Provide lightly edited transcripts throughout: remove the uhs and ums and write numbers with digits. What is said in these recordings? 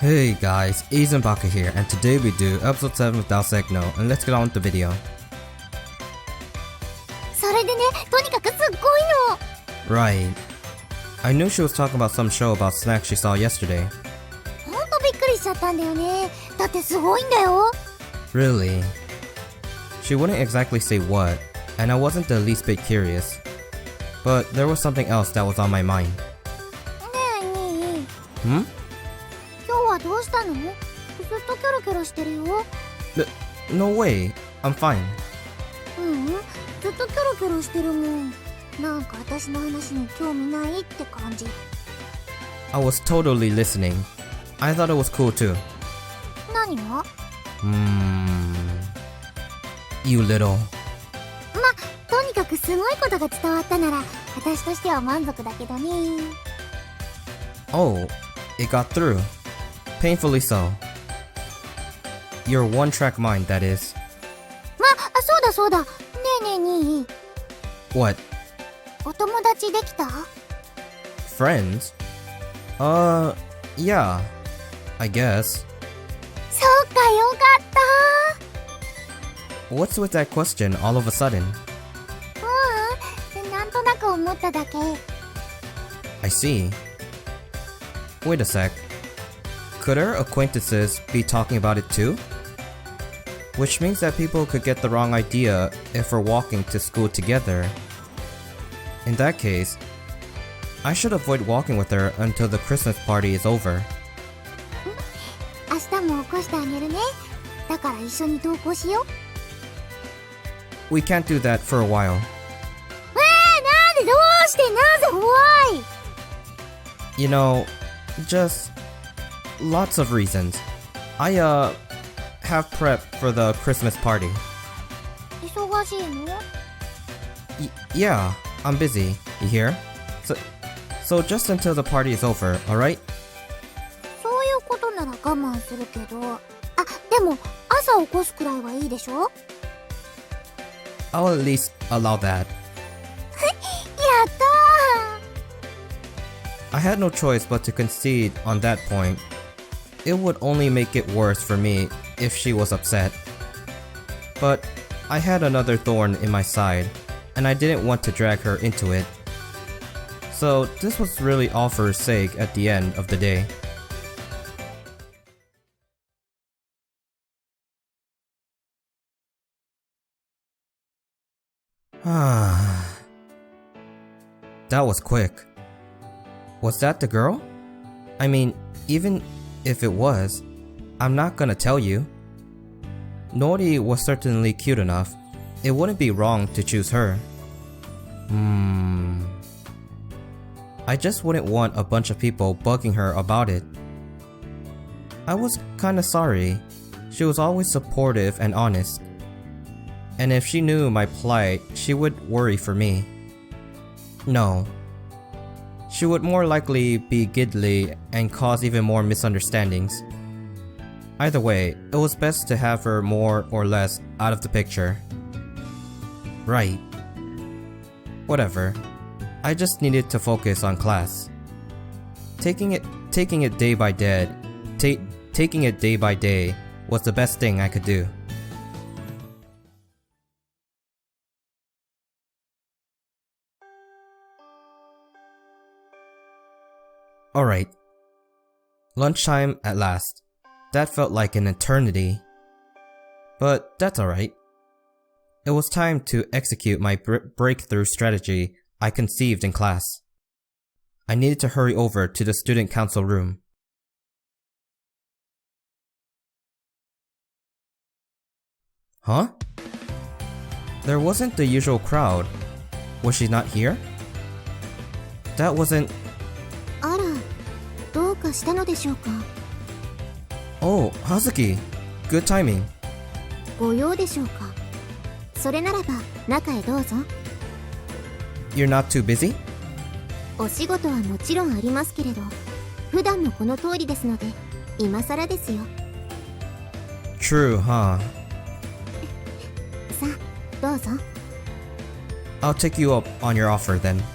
Hey guys, Aznbaka here, and today we do episode 7 of Dal Segno, and let's get on with the video. それでね、とにかくすっごいの。 Right. I knew she was talking about some show about snacks she saw yesterday. ほんとびっくりしちゃったんだよね。だってすごいんだよ。 Really? She wouldn't exactly say what, and I wasn't the least bit curious. But there was something else that was on my mind. ねえ、にい。Hmm? 今日はどうしたの？ずっとキョロキョロしてるよ。No way. I'm fine. ずっとキョロキョロしてるもん。なんか私の話に興味ないって感じ。 I was totally listening. I thought it was cool too. 何が？ You little. とにかくすごいことが伝わったなら、私としては満足だけどね。 Oh, it got through. Painfully so. Your one-track mind, that is. そうだそうだ。ねえねえにい。 What? お友達できた？ Friends? Yeah. I guess. そうか、よかった。 What's with that question all of a sudden? なんとなく思っただけ。 I see. Wait a sec. Could our acquaintances be talking about it too? Which means that people could get the wrong idea if we're walking to school together. In that case, I should avoid walking with her until the Christmas party is over. 明日も起こしてあげるね。だから一緒に登校しよう。 We can't do that for a while. なんでどうしてなぜ Why? You know, just lots of reasons. I have prep for the Christmas party. 忙しいの？ Yeah, I'm busy. You hear? So just until the party is over, alright? そういうことなら我慢するけど。でも朝起こすくらいはいいでしょ？ I'll at least allow that. やったー。 I had no choice but to concede on that point. It would only make it worse for me if she was upset. But I had another thorn in my side, and I didn't want to drag her into it. So this was really all for her sake at the end of the day. That was quick. Was that the girl? I mean, even if it was, I'm not gonna tell you. Nori was certainly cute enough. It wouldn't be wrong to choose her. I just wouldn't want a bunch of people bugging her about it. I was kinda sorry. She was always supportive and honest. And if she knew my plight, she would worry for me. No. She would more likely be giddly and cause even more misunderstandings. Either way, it was best to have her more or less out of the picture. Right. Whatever. I just needed to focus on class. Taking it day by day was the best thing I could do. Alright. Lunchtime at last. That felt like an eternity. But that's alright. It was time to execute my breakthrough strategy I conceived in class. I needed to hurry over to the student council room. Huh? There wasn't the usual crowd. Was she not here? That wasn't... あら、どうかしたのでしょうか？ Oh, Hazuki. Good timing. ご用でしょうか？それならば中へどうぞ。 You're not too busy? お仕事はもちろんありますけれど、普段もこの通りですので、今更ですよ。 True, huh? さあ、どうぞ。 I'll take you up on your offer then. "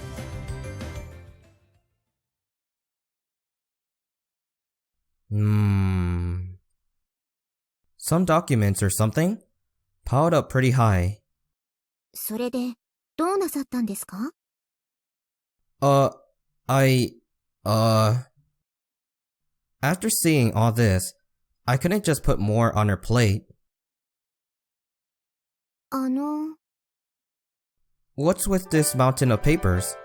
Some documents or something? Piled up pretty high. それで、どうなさったんですか？ After seeing all this, I couldn't just put more on her plate. What's with this mountain of papers?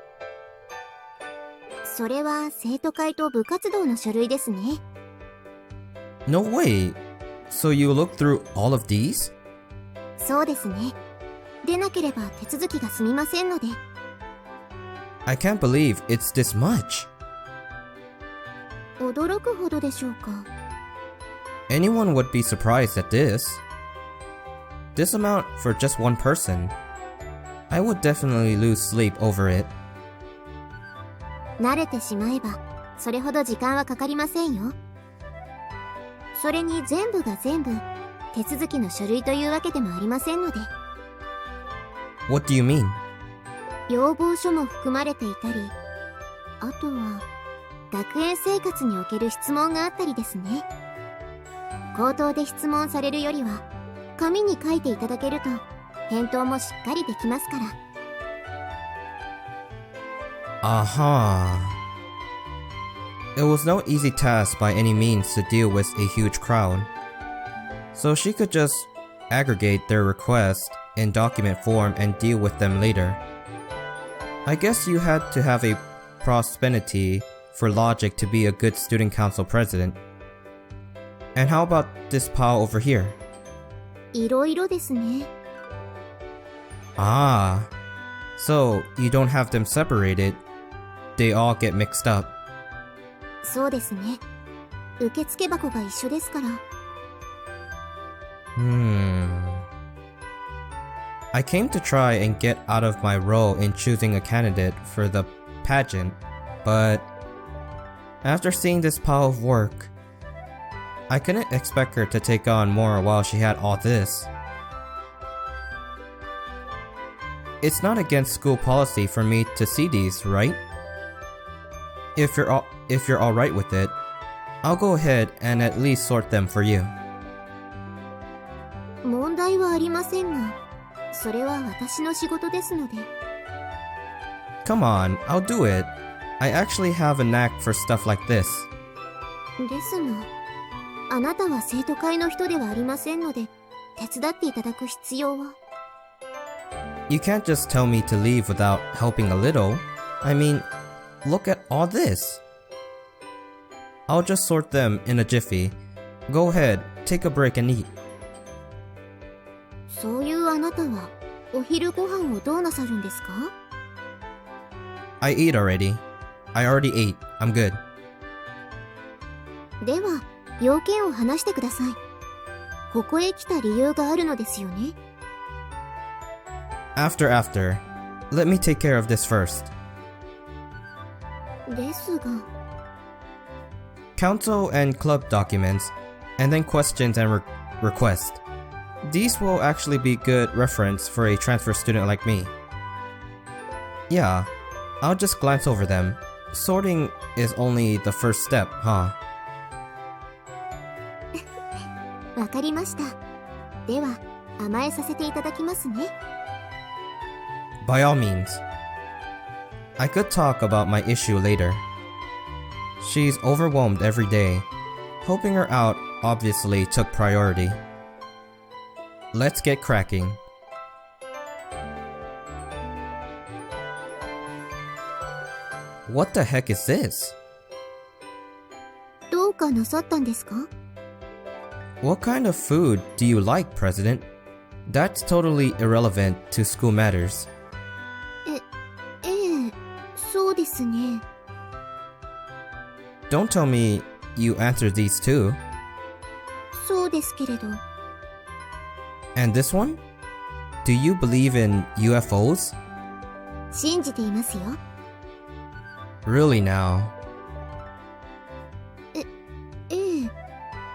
それは生徒会と部活動の書類ですね。No way! So you looked through all of these? そうですね。でなければ手続きが済みませんので。I can't believe it's this much. 驚くほどでしょうか。Anyone would be surprised at this. This amount for just one person. I would definitely lose sleep over it. 慣れてしまえば、それほど時間はかかりませんよ。それに全部が全部、手続きの書類というわけでもありませんので。What do you mean? 要望書も含まれていたり、あとは、学園生活における質問があったりですね。口頭で質問されるよりは、紙に書いていただけると、返答もしっかりできますから。It was no easy task by any means to deal with a huge crowd. So she could just aggregate their requests in document form and deal with them later. I guess you had to have a prosperity for logic to be a good student council president. And how about this pile over here? いろいろですね。So you don't have them separated. They all get mixed up. そうですね。受付箱が一緒ですから。I came to try and get out of my role in choosing a candidate for the pageant, but after seeing this pile of work, I couldn't expect her to take on more while she had all this. It's not against school policy for me to see these, right? If you're alright with it, I'll go ahead and at least sort them for you. 問題はありませんが、それは私の仕事ですので。Come on, I'll do it. I actually have a knack for stuff like this. ですが、あなたは生徒会の人ではありませんので、手伝っていただく必要は。You can't just tell me to leave without helping a little. I mean, look at all this. I'll just sort them in a jiffy. Go ahead, take a break and eat. そういうあなたは、お昼ご飯をどうなさるんですか？ I ate already. I already ate. I'm good. では、要件を話してください。ここへ来た理由があるのですよね。After. Let me take care of this first. ですが。Council and club documents, and then questions and requests. These will actually be good reference for a transfer student like me. Yeah, I'll just glance over them. Sorting is only the first step, huh? わかりました。では、甘えさせていただきますね。By all means. I could talk about my issue later. She's overwhelmed every day. Helping her out obviously took priority. Let's get cracking. What the heck is this? どうかなさったんですか？ What kind of food do you like, President? That's totally irrelevant to school matters. そうですね。Don't tell me you answered these too. そうですけれど。And this one? Do you believe in UFOs? 信じていますよ。Really now?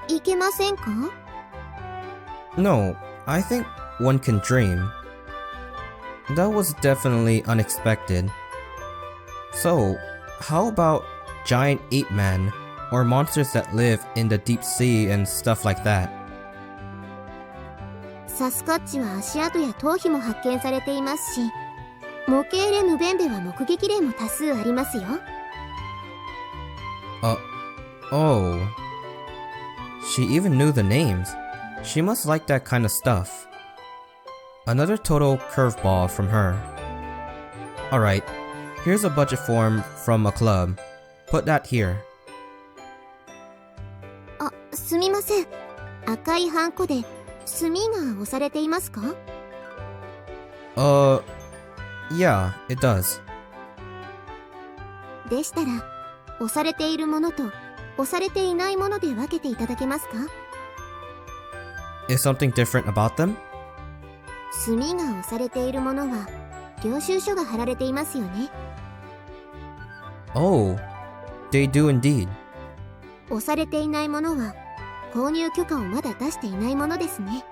いけませんか？ No, I think one can dream. That was definitely unexpected. So, how about giant ape man or monsters that live in the deep sea and stuff like that. サスカッチは足跡や頭皮も発見されていますし、模型レムベンベは目撃例も多数ありますよ。Oh. She even knew the names. She must like that kind of stuff. Another total curveball from her. Alright, here's a budget form from a club. Put that here. あ、すみません。赤いハンコで墨が押されていますか？ Yeah, it does. でしたら、押されているものと押されていないもので分けていただけますか？ Is something different about them? 墨が押されているものは領収書が貼られていますよね。Oh, they do indeed. 押されていないものは購入許可をまだ出していないものですね。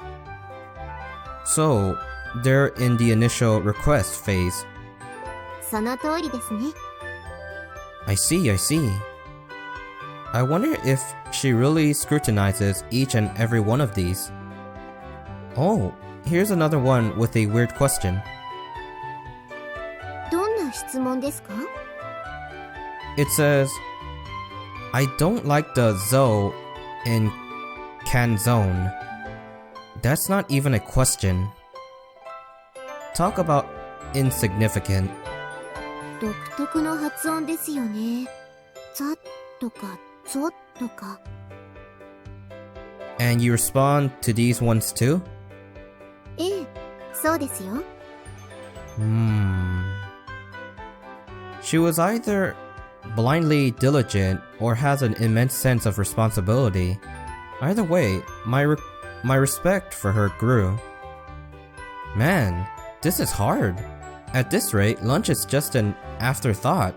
So, they're in the initial request phase. その通りですね。I see. I wonder if she really scrutinizes each and every one of these. Oh, here's another one with a weird question. どんな質問ですか？ It says, I don't like the zo in canzone. That's not even a question. Talk about insignificant. 独特の発音ですよね。ザとかゾとか。And you respond to these ones too? ええ、そうですよ。She was either blindly diligent or has an immense sense of responsibility. Either way, my respect for her grew. Man, this is hard. At this rate, lunch is just an afterthought.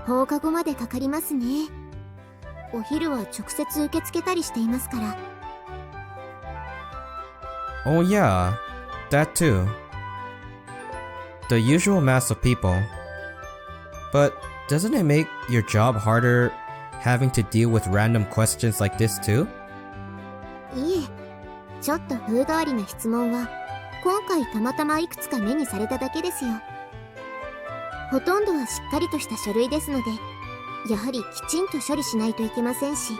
放課後までかかりますね。お昼は直接受け付けたりしていますから。Oh yeah, that too. The usual mass of people. But doesn't it make your job harder having to deal with random questions like this too? いえ、ちょっと風変わりな質問は今回たまたまいくつか目にされただけですよ。ほとんどはしっかりとした書類ですので、やはりきちんと処理しないといけませんし。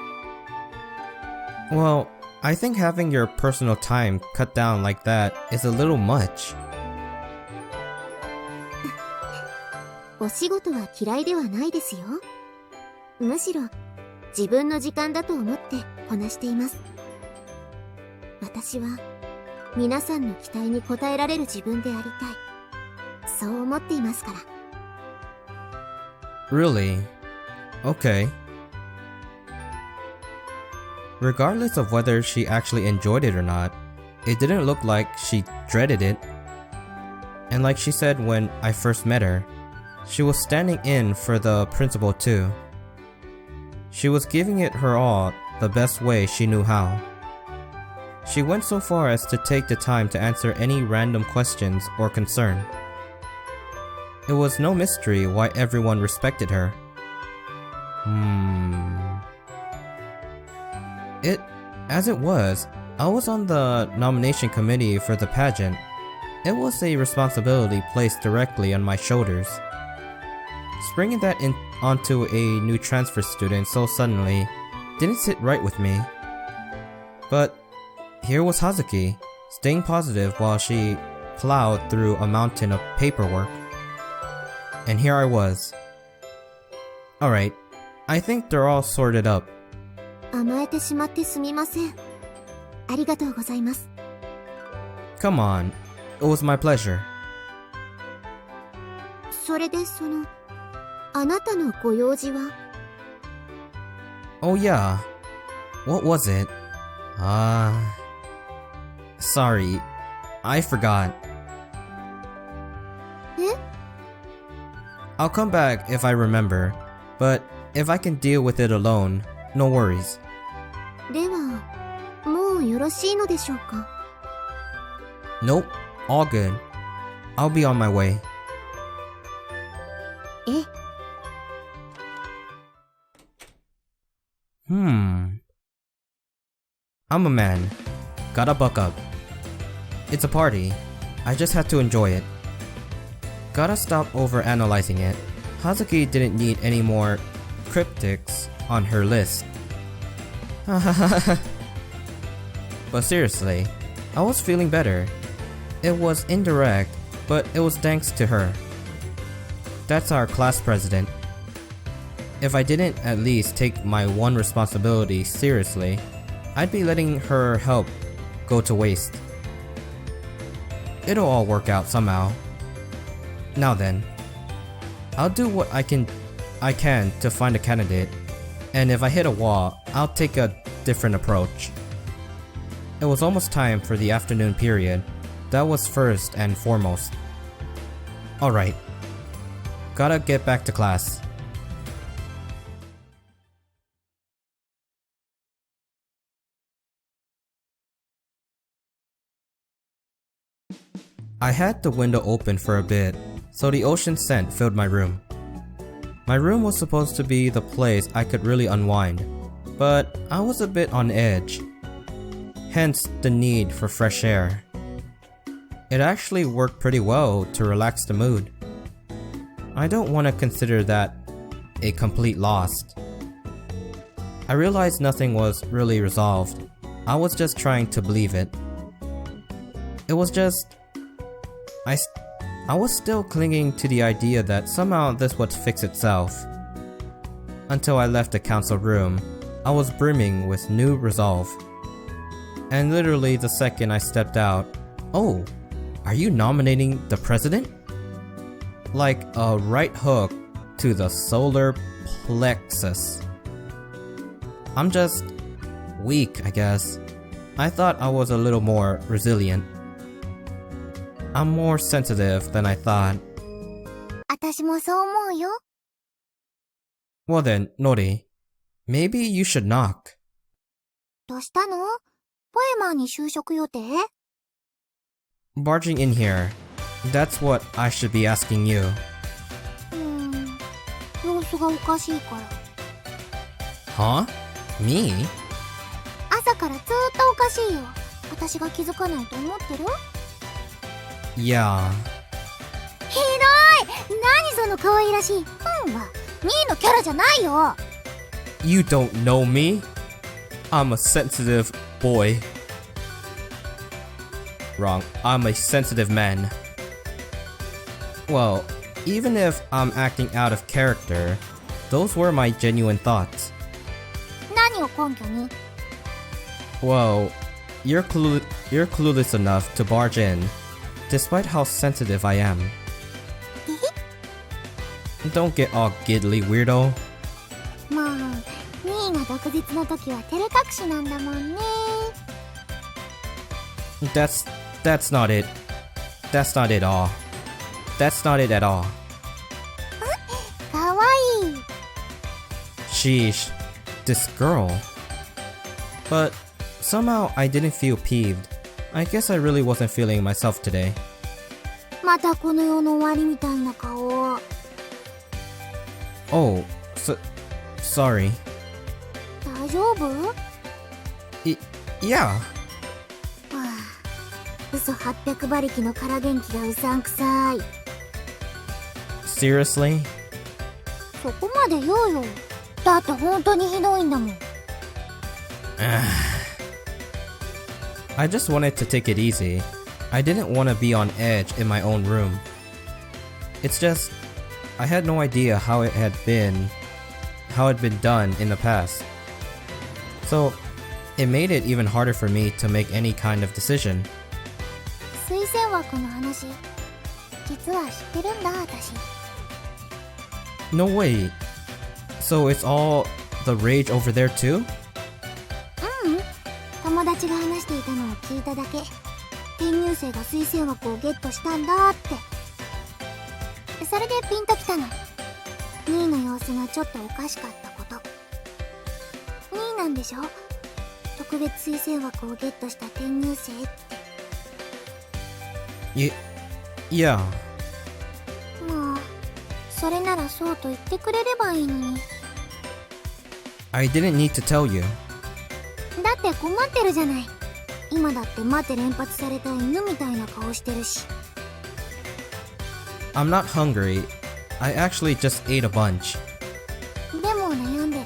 Well, I think having your personal time cut down like that is a little much. お仕事は嫌いではないですよ。むしろ自分の時間だと思ってこなしています。私は皆さんの期待に応えられる自分でありたい。そう思っていますから。Really? Okay. Regardless of whether she actually enjoyed it or not, it didn't look like she dreaded it. And like she said when I first met her, she was standing in for the principal too. She was giving it her all the best way she knew how. She went so far as to take the time to answer any random questions or concern. It was no mystery why everyone respected her. As it was, I was on the nomination committee for the pageant. It was a responsibility placed directly on my shoulders. Springing that onto a new transfer student so suddenly didn't sit right with me. But here was Hazuki, staying positive while she plowed through a mountain of paperwork. And here I was. Alright, I think they're all sorted up. 甘えてしまってすみません。ありがとうございます。Come on, it was my pleasure. それであなたのご用事は？ Oh yeah, what was it? Sorry, I forgot. え？ I'll come back if I remember, but if I can deal with it alone, no worries. では、もうよろしいのでしょうか？ Nope, all good. I'll be on my way. ええ。I'm a man. Gotta buck up. It's a party. I just had to enjoy it. Gotta stop overanalyzing it. Hazuki didn't need any more cryptics on her list. But seriously, I was feeling better. It was indirect, but it was thanks to her. That's our class president. If I didn't at least take my one responsibility seriously, I'd be letting her help go to waste. It'll all work out somehow. Now then, I'll do what I can to find a candidate, and if I hit a wall, I'll take a different approach. It was almost time for the afternoon period. That was first and foremost. Alright. Gotta get back to class. I had the window open for a bit, so the ocean scent filled my room. My room was supposed to be the place I could really unwind, but I was a bit on edge. Hence the need for fresh air. It actually worked pretty well to relax the mood. I don't want to consider that a complete loss. I realized nothing was really resolved. I was just trying to believe it. It was just... I was still clinging to the idea that somehow this would fix itself. Until I left the council room, I was brimming with new resolve. And literally the second I stepped out, oh, are you nominating the president? Like a right hook to the solar plexus. I'm just weak, I guess. I thought I was a little more resilient. I'm more sensitive than I thought. 私もそう思うよ。 Well then, Nori, maybe you should knock. どうしたの？ポエマーに就職予定？ Barging in here. That's what I should be asking you. 様子がおかしいから。 Huh? Me? 朝からずーっとおかしいよ。私が気づかないと思ってる？ Yeah. ひどい！何その可愛らしい本はミーのキャラじゃないよ。 You don't know me? I'm a sensitive boy. Wrong. I'm a sensitive man. Well, even if I'm acting out of character, those were my genuine thoughts. 何を根拠に？ Well, you're clueless enough to barge in, despite how sensitive I am. Don't get all giddly, weirdo. もう、ミーが毒舌の時は照れ隠しなんだもんね。 That's not it. That's not it all. That's not it at all. かわいい。 Sheesh, this girl. But somehow I didn't feel peeved. I guess I really wasn't feeling myself today. またこの世の終わりみたいな顔。 Oh, sorry. 大丈夫？ Yeah. はあ、嘘800馬力の空元気がうさんくさい。 Seriously? そこまで言うよ。だって本当にひどいんだもん。 I just wanted to take it easy. I didn't want to be on edge in my own room. It's just, I had no idea how it had been done in the past. So, it made it even harder for me to make any kind of decision. 推薦枠の話、実は知ってるんだ私。 No way. So it's all the rage over there too? 友達が話していたのを聞いただけ。転入生が推薦枠をゲットしたんだって。それでピンときたの。ニーの様子がちょっとおかしかったこと。ニーなんでしょ？特別推薦枠をゲットした転入生って。Yeah. もう、それならそうと言ってくれればいいのに。I didn't need to tell you. だって困ってるじゃない。今だって待って連発された犬みたいな顔してるし。I'm not hungry. I actually just ate a bunch. でも悩んでる。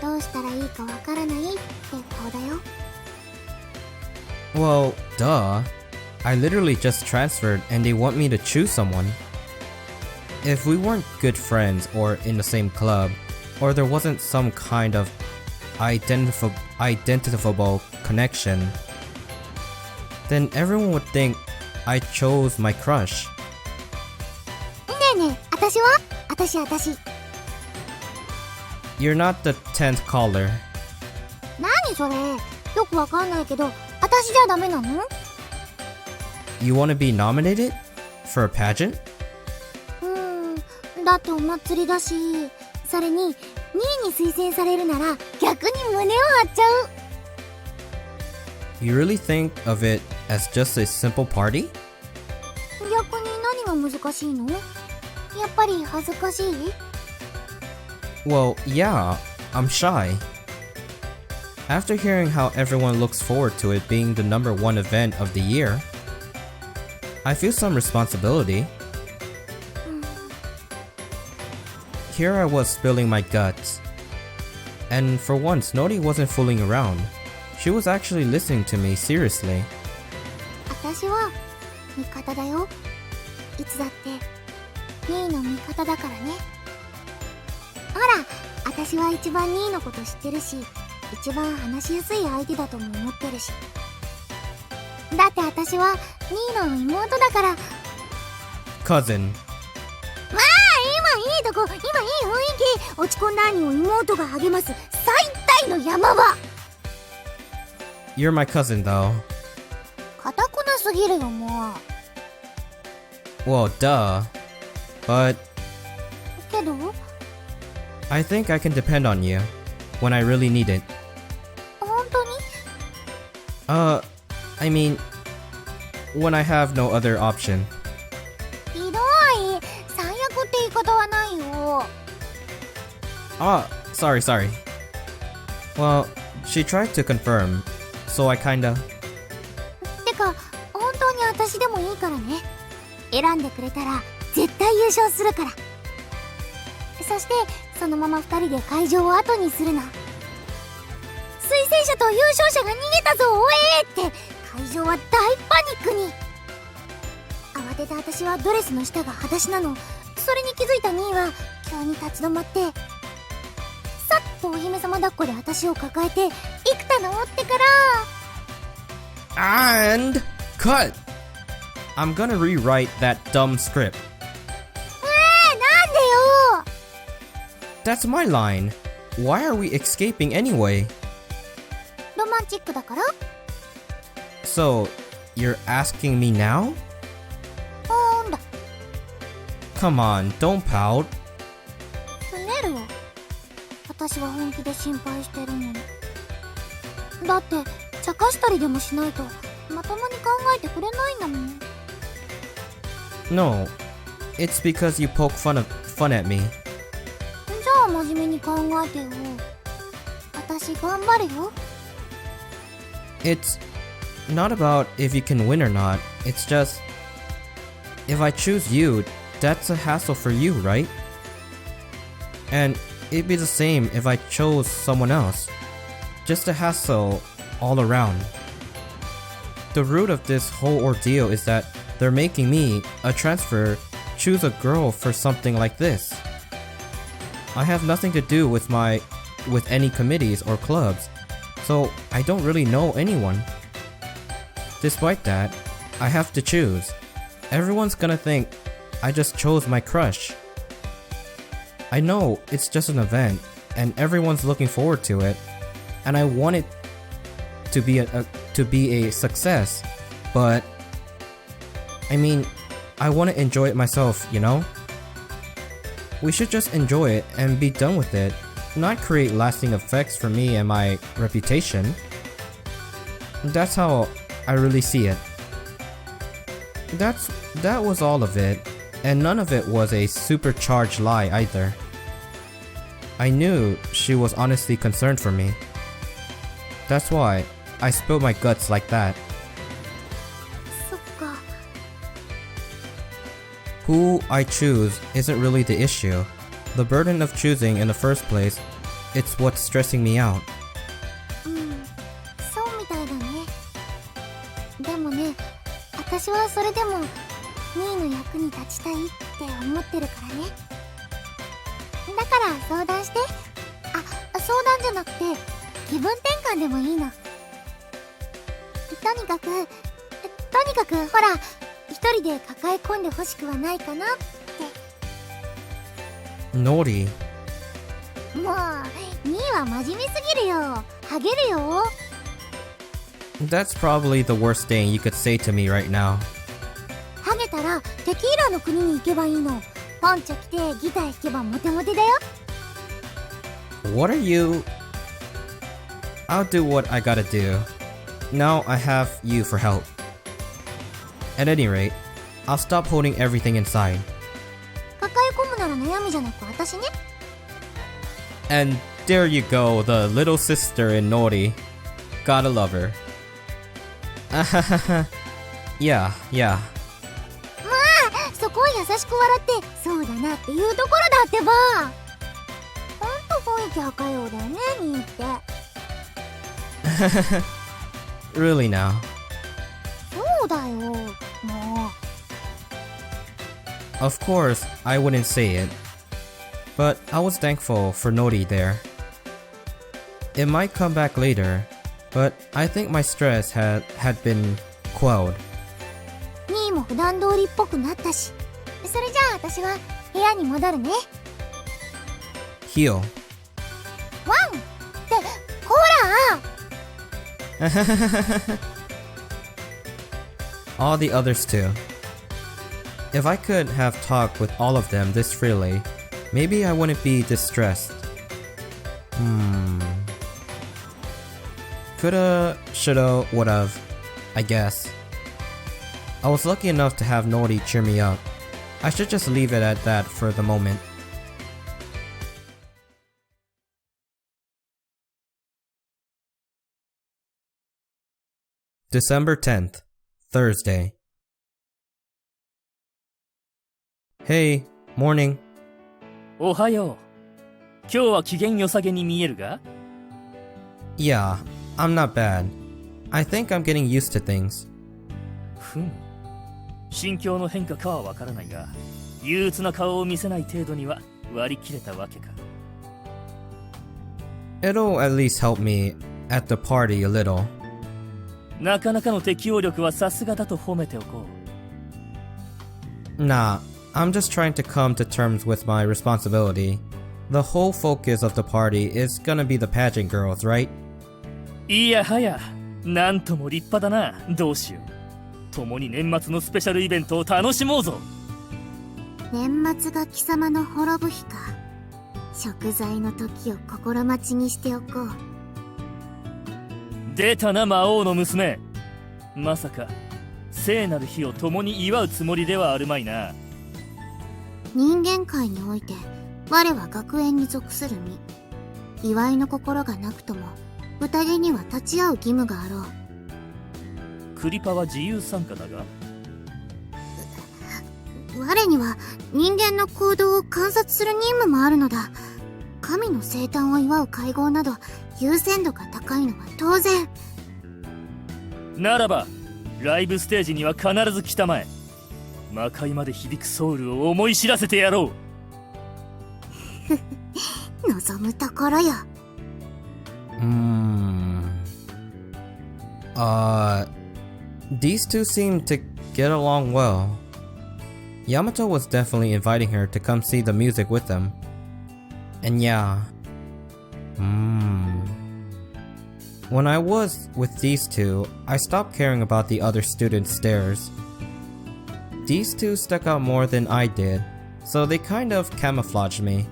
どうしたらいいかわからないって顔だよ。Well, duh. I literally just transferred and they want me to choose someone. If we weren't good friends or in the same club, or there wasn't some kind of identifiable connection, then everyone would think I chose my crush. ねえねえ、私は？私。You're not the 10th caller. 何それ？よくわかんないけど、私じゃダメなの？ You want to be nominated for a pageant? だってお祭りだし、それに2位に推薦されるなら逆に胸を張っちゃう。You really think of it as just a simple party? 逆に何が難しいの？やっぱり恥ずかしい？ Well, yeah, I'm shy. After hearing how everyone looks forward to it being the number one event of the year, I feel some responsibility. Here I was spilling my guts. And for once, Nori wasn't fooling around. She was actually listening to me seriously. 私は味方だよ。いつだって2位の味方だからね。ほら、私は一番2位のこと知ってるし、一番話しやすい相手だとも思ってるし。だって私は2位の妹だから。Cousin. まあ、今いいとこ、今いい雰囲気。落ち込んだ兄を妹が励ます最大の山場。You're my cousin, though. 堅くなすぎるよ、もう。Well, duh. But けど I think I can depend on you when I really need it. 本当に？ I mean, when I have no other option. ひどい。最悪って言い方はないよ。Sorry. Well, she tried to confirm, so I kinda... てか、本当に私でもいいからね。選んでくれたら絶対優勝するから。そしてそのまま2人で会場を後にするの。推薦者と優勝者が逃げたぞ、おえーって会場は大パニックに。慌てた私はドレスの下が裸足なの。それに気づいた2位は急に立ち止まって、さっとお姫様抱っこで私を抱えて幾多の追ってから。 And cut! I'm gonna rewrite that dumb script. なんでよ。 That's my line. Why are we escaping anyway? ロマンチックだから？ So, you're asking me now? ほんだ。 Come on, don't pout. すねるわ。私は本気で心配してるのに。だって茶化したりでもしないとまともに考えてくれないんだもん。 No, it's because you poke fun at me. じゃあ真面目に考えてよ。私頑張るよ。 It's not about if you can win or not. It's just, if I choose you, that's a hassle for you, right? And it'd be the same if I chose someone else. Just a hassle all around. The root of this whole ordeal is that they're making me, a transfer, choose a girl for something like this. I have nothing to do with any committees or clubs, so I don't really know anyone. Despite that, I have to choose. Everyone's gonna think I just chose my crush. I know it's just an event, and everyone's looking forward to it, and I want it to be a success, but I mean, I want to enjoy it myself, you know? We should just enjoy it and be done with it, not create lasting effects for me and my reputation. That's how I really see it. That was all of it, and none of it was a supercharged lie either. I knew she was honestly concerned for me. That's why I spilled my guts like that. そっか。 Who I choose isn't really the issue. The burden of choosing in the first place, it's what's stressing me out. うん、そうみたいだね。でもね、私はそれでもミーの役に立ちたいって思ってるからね。だから相談して。あ、相談じゃなくて気分転換でもいいの。とにかくほら、一人で抱え込んでほしくはないかなって。Naughty. もうミーは真面目すぎるよ。ハゲるよ。 That's probably the worst thing you could say to me right now. ハゲたらテキーラの国に行けばいいの。ポンチョ着てギター弾けばモテモテだよ。 What are you? I'll do what I gotta do. Now I have you for help. At any rate, I'll stop holding everything inside. 抱え込むなら悩みじゃなく私ね。 And there you go, the little sister in Naughty. Gotta love her. Yeah. そこを優しく笑ってそうだなっていうところだってば。ほんと雰囲気赤ようだよね、ミーって。 Really now? そうだよ、もう。 Of course, I wouldn't say it. But I was thankful for Nori there. It might come back later, but I think my stress had been quelled. ミーも普段通りっぽくなったし。それじゃあ私は部屋に戻るね。 Heal. ワンってほら。 All the others too. If I could have talked with all of them this freely, maybe I wouldn't be distressed. Coulda, shoulda, would've, I guess. I was lucky enough to have Nori cheer me up. I should just leave it at that for the moment. December 10th, Thursday. Hey, morning. おはよう。今日は機嫌良さげに見えるが？ Yeah, I'm not bad. I think I'm getting used to things. ふん。心境の変化かはわからないが、憂鬱な顔を見せない程度には割り切れたわけか。It'll at least help me at the party a little. なかなかの適応力はさすがだと褒めておこう。 Nah, I'm just trying to come to terms with my responsibility. The whole focus of the party is gonna be the pageant girls, right? いやはや、なんとも立派だな。どうしよう。共に年末のスペシャルイベントを楽しもうぞ。年末が貴様の滅ぶ日か。食材の時を心待ちにしておこう。出たな魔王の娘。まさか聖なる日を共に祝うつもりではあるまいな。人間界において我は学園に属する身。祝いの心がなくとも宴には立ち会う義務があろう。クリパは自由参加だが、我には人間の行動を観察する任務もあるのだ。神の生誕を祝う会合など優先度が高いのは当然。ならばライブステージには必ず来たまえ。魔界まで響くソウルを思い知らせてやろう。望むところよ。These two seem to get along well. Yamato was definitely inviting her to come see the music with them. And yeah. When I was with these two, I stopped caring about the other students' stares. These two stuck out more than I did, so they kind of camouflaged me.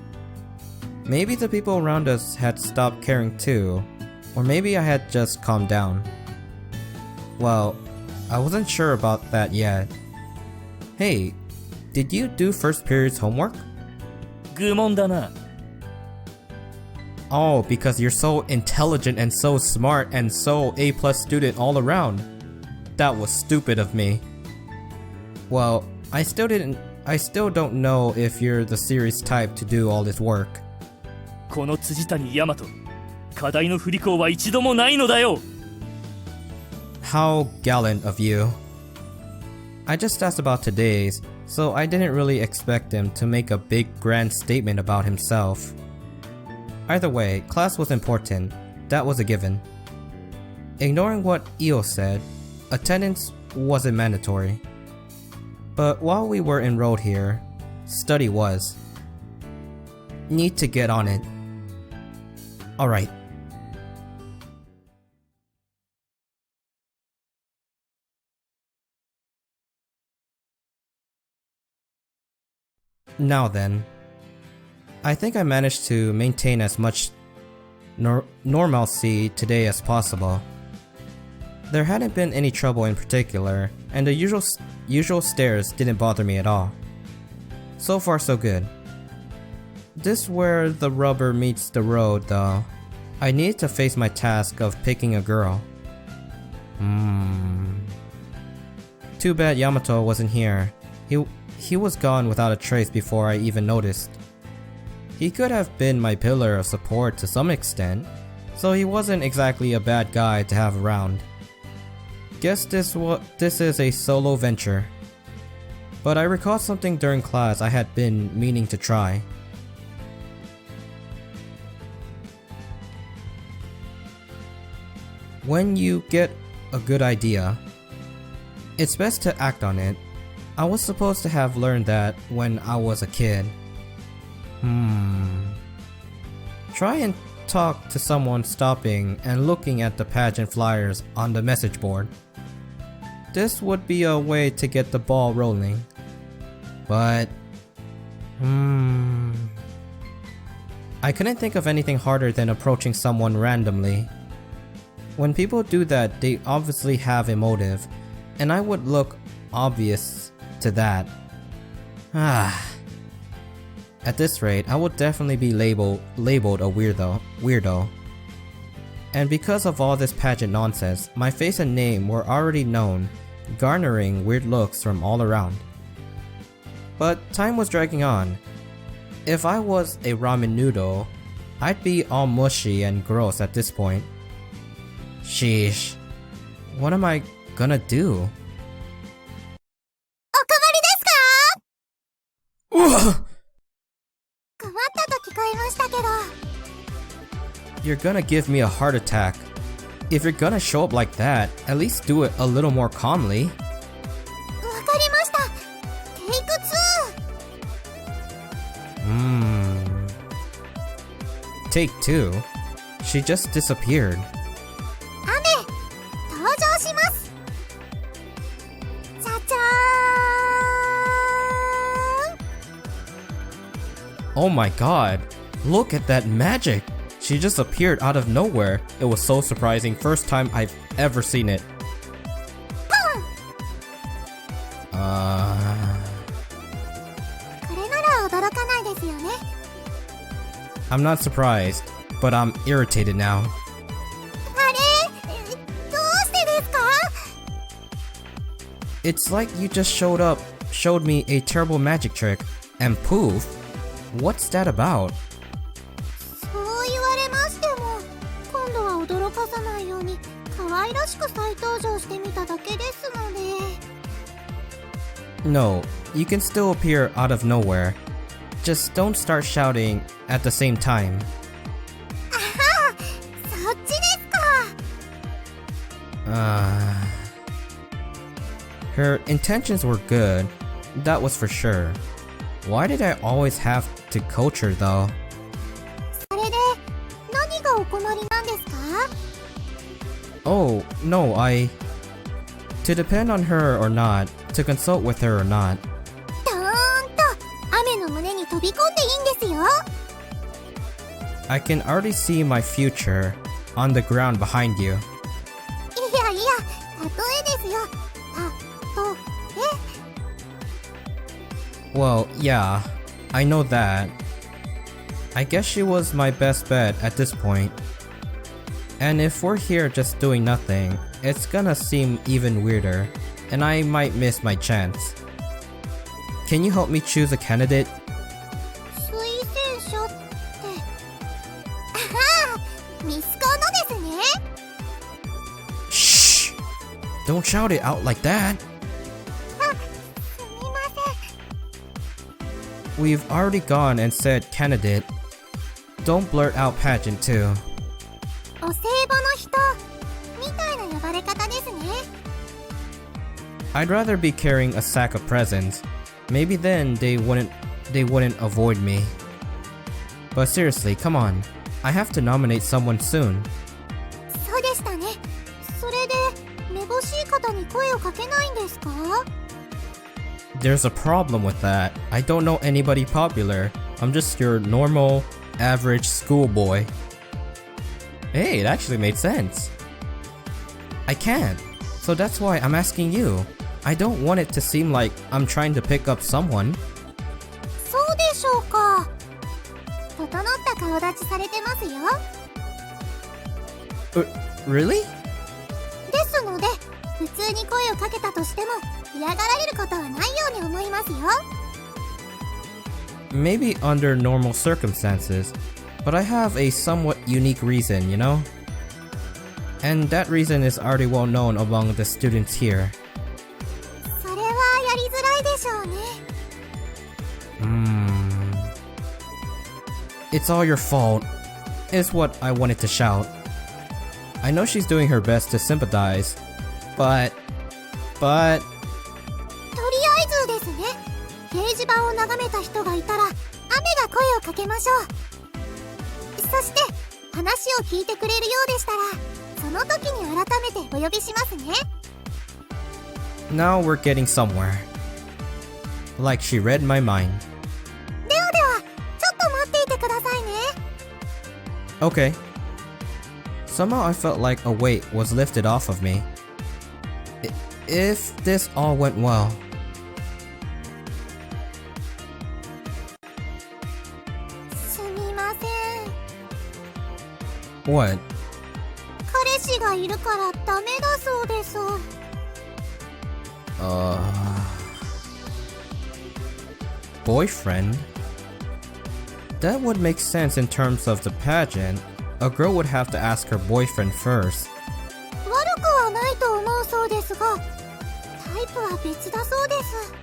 Maybe the people around us had stopped caring too, or maybe I had just calmed down. Well, I wasn't sure about that yet. Hey, did you do first period's homework? 愚問だな。all because you're so intelligent and so smart and so A+ student all around. That was stupid of me. Well, I still don't know if you're the serious type to do all this work. この辻谷大和、課題の不履行は一度もないのだよ。 How gallant of you. I just asked about today's, so I didn't really expect him to make a big grand statement about himself. Either way, class was important. That was a given. Ignoring what Io said, attendance wasn't mandatory. But while we were enrolled here, study was. Need to get on it. Alright. Now then, I think I managed to maintain as much normalcy today as possible. There hadn't been any trouble in particular, and the usual stares didn't bother me at all. So far so good. This where the rubber meets the road though. I needed to face my task of picking a girl. Too bad Yamato wasn't here. He was gone without a trace before I even noticed. He could have been my pillar of support to some extent, so he wasn't exactly a bad guy to have around. Guess this is a solo venture. But I recalled something during class I had been meaning to try. When you get a good idea, it's best to act on it. I was supposed to have learned that when I was a kid. Try and talk to someone stopping and looking at the pageant flyers on the message board. This would be a way to get the ball rolling. But... I couldn't think of anything harder than approaching someone randomly. When people do that, they obviously have a motive, and I would look obvious to that. At this rate, I would definitely be labeled a weirdo. And because of all this pageant nonsense, my face and name were already known, garnering weird looks from all around. But time was dragging on. If I was a ramen noodle, I'd be all mushy and gross at this point. Sheesh. What am I gonna do? お困りですか？困ったと聞こえましたけど。 You're gonna give me a heart attack. If you're gonna show up like that, at least do it a little more calmly. わかりました。テイク2。Take 2? She just disappeared. 登場します。じゃじゃーん。 Oh my god. Look at that magic. She just appeared out of nowhere. It was so surprising. First time I've ever seen it. これなら驚かないですよね。 I'm not surprised, but I'm irritated now. あれ、どうしてですか？ It's like you just showed me a terrible magic trick, and poof. What's that about? そう言われましても、今度は驚かさないように可愛らしく再登場してみただけですので。 No, you can still appear out of nowhere. Just don't start shouting at the same time. あは、そっちですか。Her intentions were good, that was for sure. Why did I always have to coach her though? それで、何がお困りなんですか？ Oh, no, To depend on her or not, to consult with her or not. ドーンと雨の胸に飛び込んでいいんですよ。 I can already see my future on the ground behind you. いやいや、例えですよ。Well, yeah, I know that. I guess she was my best bet at this point. And if we're here just doing nothing, it's gonna seem even weirder, and I might miss my chance. Can you help me choose a candidate? 推薦書ってああミスコのですね Shh! Don't shout it out like that. あすみません We've already gone and said candidate. Don't blurt out pageant too. お歳暮の人みたいな呼ばれ方ですね I'd rather be carrying a sack of presents. Maybe then they wouldn't avoid me. But seriously, come on. I have to nominate someone soon. そうでしたねそれでめぼしい方に声をかけないんですか There's a problem with that. I don't know anybody popular. I'm just your normal, average schoolboy. Hey, it actually made sense. I can't. So that's why I'm asking you. I don't want it to seem like I'm trying to pick up someone. そうでしょうか整った顔立ちされてますよ Really? ですので普通に声をかけたとしても嫌がられることはないように思いますよ Maybe under normal circumstances, but I have a somewhat unique reason, you know? And that reason is already well known among the students here. それはやりづらいでしょうね It's all your fault, is what I wanted to shout. I know she's doing her best to sympathize, but... とりあえずですね掲示板を眺めた人がいたら雨が声をかけましょうそして話を聞いてくれるようでしたらその時に改めてお呼びしますね Now we're getting somewhere. Like she read my mind. ではではちょっと待っていてくださいね Okay. Somehow I felt like a weight was lifted off of me. If this all went well. すみません What? 彼氏がいるからダメだそうです Boyfriend? That would make sense in terms of the pageant. A girl would have to ask her boyfriend first. 悪くはないと思うそうですがタイプは別だそうです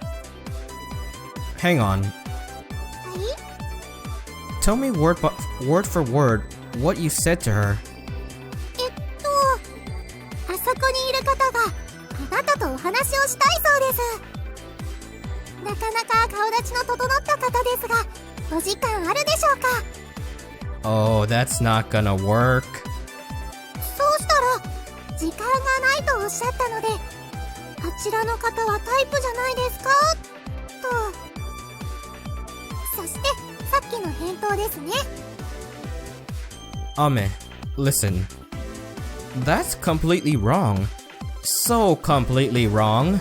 Hang on. はい Tell me word for word what you said to her. あそこにいる方があなたとお話をしたいそうですなかなか顔立ちの整った方ですがお時間あるでしょうか Oh, that's not gonna work. そうしたら時間がないとおっしゃったのであちらの方はタイプじゃないですかとそしてさっきの返答ですね Ame, listen. That's completely wrong. So completely wrong. 何も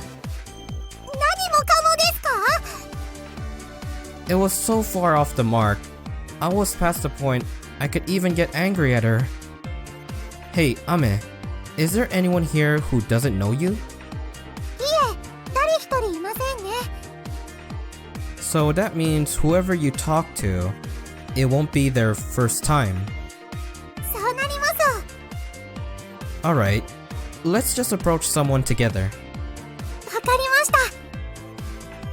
かもですか It was so far off the mark. I was past the point I could even get angry at her. Hey, Ame, is there anyone here who doesn't know you? いえ誰一人いませんね So that means whoever you talk to, it won't be their first time. そうなります Alright, let's just approach someone together. わかりました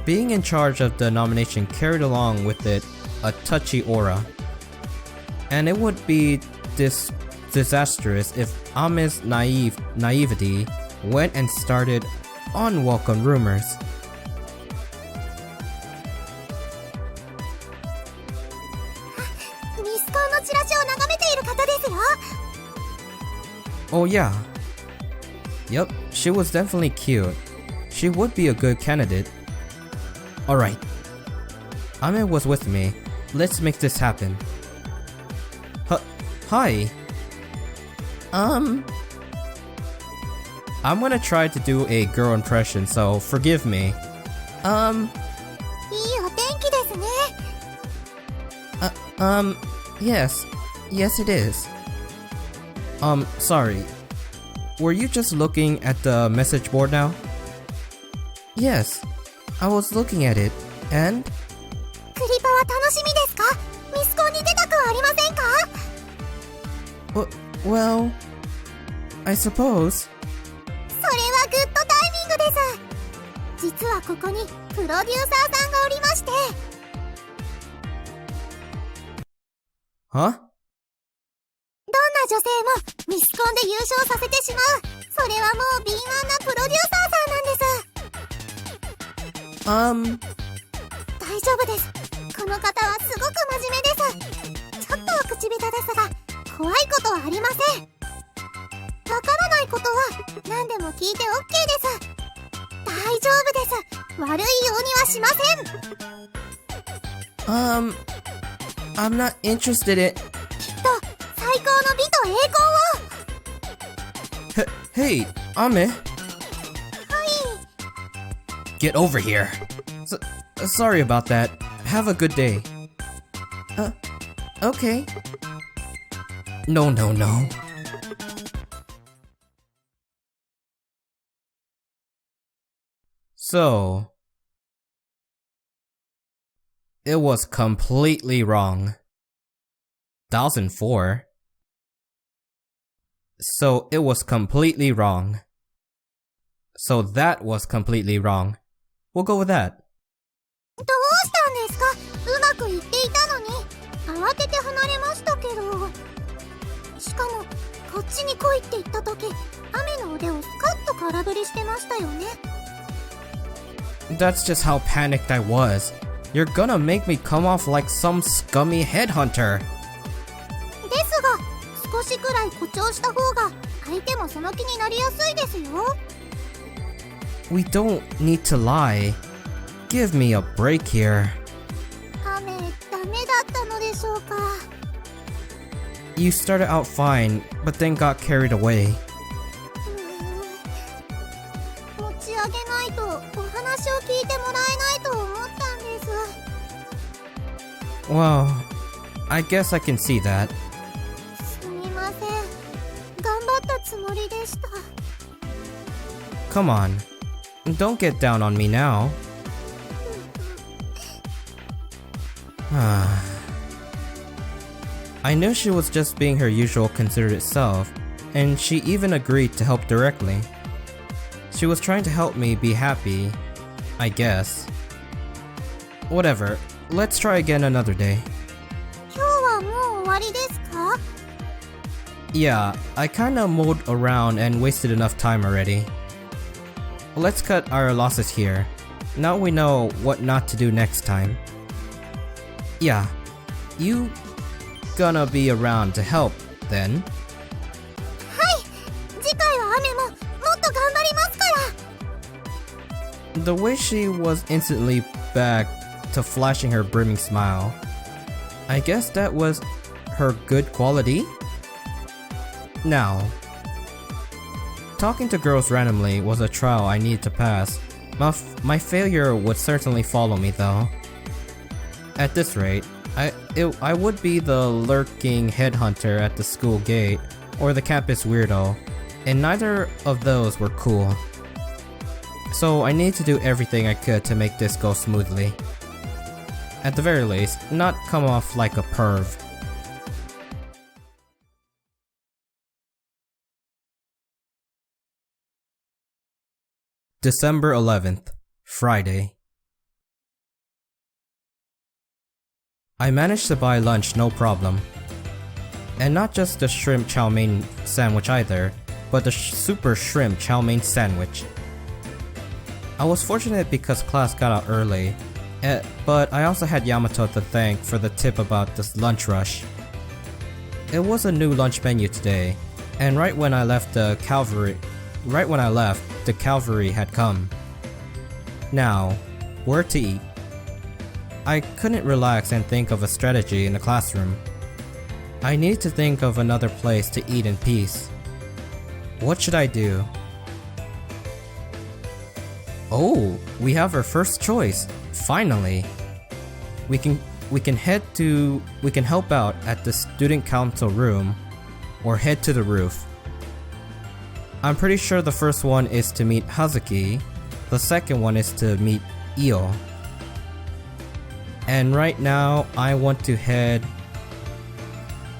Being in charge of the nomination carried along with it a touchy aura. And it would be disastrous if Ame's naivety went and started unwelcome rumors. ミスコンのチラシを眺めている方ですよ Oh yeah. Yup, she was definitely cute. She would be a good candidate. Alright. Ame was with me. Let's make this happen. Hi. I'm gonna try to do a girl impression, so forgive me. いいお天気ですね Yes. Yes, it is. Sorry. Were you just looking at the message board now? Yes. I was looking at it, and? クリパは楽しみですか？ミスコンに出たくはありませんか？ Well, I suppose. それはグッドタイミングです。実はここにプロデューサーさんがおりまして。Huh? どんな女性もミスコンで優勝させてしまう。それはもう敏腕なプロデューサーさんなんです。大丈夫です。この方はすごく真面目です。ちょっとお口下手ですが、怖いことはありません。わからないことは何でも聞いて OK です。大丈夫です。悪いようにはしません。I'm not interested in... きっと最高の美と栄光を。Hey, Ame. はい。 Get over here. Sorry about that. Have a good day. Okay. No. So, it was completely wrong. 1004. So it was completely wrong. So that was completely wrong. We'll go with that. どうしたんですか？うまくいっていたのに慌てて離れましたけど。しかもこっちに来いって言った時、雨の腕をスカッと空振りしてましたよね。That's just how panicked I was. You're gonna make me come off like some scummy headhunter. ですが、少しくらい誇張した方が相手もその気になりやすいですよ。We don't need to lie. Give me a break here. 雨、ダメだったのでしょうか。You started out fine, but then got carried away. 持ち上げないとお話を聞いてもらえないと思ったんです。Well, I guess I can see that. すみません。頑張ったつもりでした。Come on. Don't get down on me now. I knew she was just being her usual considerate self, and she even agreed to help directly. She was trying to help me be happy, I guess. Whatever, let's try again another day. 今日はもう終わりですか？ Yeah, I kinda mulled around and wasted enough time already. Let's cut our losses here. Now we know what not to do next time. Yeah, you gonna be around to help then? はい。次回は雨ももっと頑張りますから。 The way she was instantly back to flashing her brimming smile. I guess that was her good quality? Now, talking to girls randomly was a trial I needed to pass. My failure would certainly follow me though. At this rate, I would be the lurking headhunter at the school gate or the campus weirdo, and neither of those were cool. So I need to do everything I could to make this go smoothly. At the very least, not come off like a perv. December 11th, Friday. I managed to buy lunch no problem. And not just the shrimp chow mein sandwich either, but the super shrimp chow mein sandwich. I was fortunate because class got out early, but I also had Yamato to thank for the tip about this lunch rush. It was a new lunch menu today, and right when I left, the cavalry had come. Now, where to eat? I couldn't relax and think of a strategy in the classroom. I needed to think of another place to eat in peace. What should I do? Oh, we have our first choice. Finally. We can we can help out at the student council room or head to the roof. I'm pretty sure the first one is to meet Hazuki, the second one is to meet Io. And right now, I want to head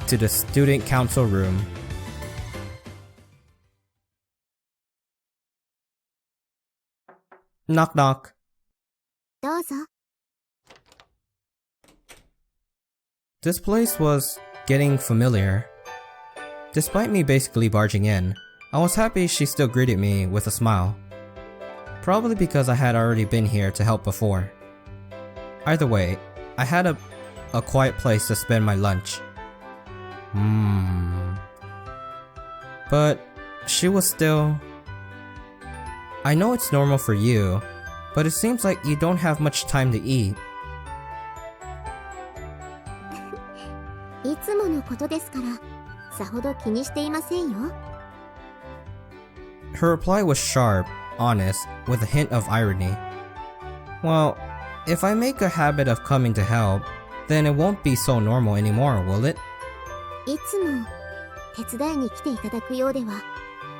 to the student council room. Knock knock. どうぞ。 This place was getting familiar. Despite me basically barging in, I was happy she still greeted me with a smile. Probably because I had already been here to help before. Either way, I had a quiet place to spend my lunch. But she was still... I know it's normal for you, but it seems like you don't have much time to eat. いつものことですから、さほど気にしていませんよ。 Her reply was sharp, honest, with a hint of irony. Well, if I make a habit of coming to help, then it won't be so normal anymore, will it? いつも手伝いに来ていただくようでは、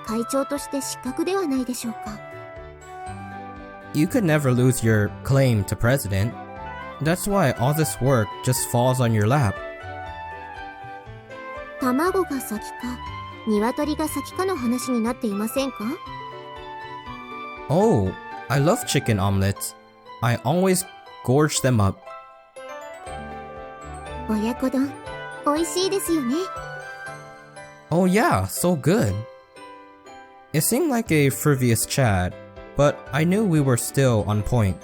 会長として失格ではないでしょうか。 You could never lose your claim to president. That's why all this work just falls on your lap. 卵が先か、鶏が先かの話になっていませんか？ Oh, I love chicken omelets. I always gorge them up. 親子丼、美味しいですよね。 Oh yeah, so good. It seemed like a frivolous chat, but I knew we were still on point.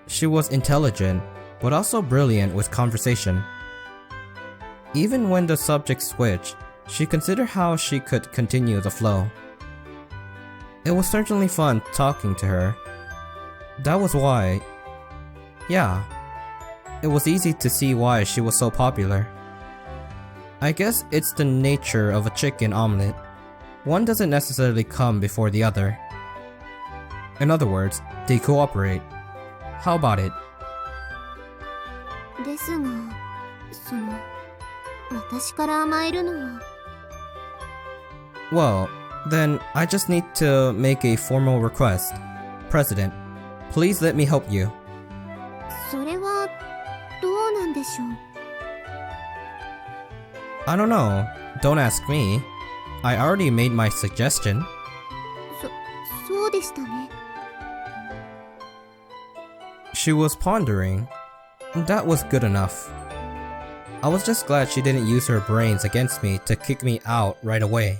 She was intelligent, but also brilliant with conversation. Even when the subject switched, she considered how she could continue the flow. It was certainly fun talking to her. That was why... Yeah, it was easy to see why she was so popular. I guess it's the nature of a chicken omelet. One doesn't necessarily come before the other. In other words, they cooperate. How about it? ですが、私から甘えるのは。 Well, then I just need to make a formal request. President, please let me help you. それはどうなんでしょう。 I don't know. Don't ask me. I already made my suggestion. そうでしたね。 She was pondering. That was good enough. I was just glad she didn't use her brains against me to kick me out right away.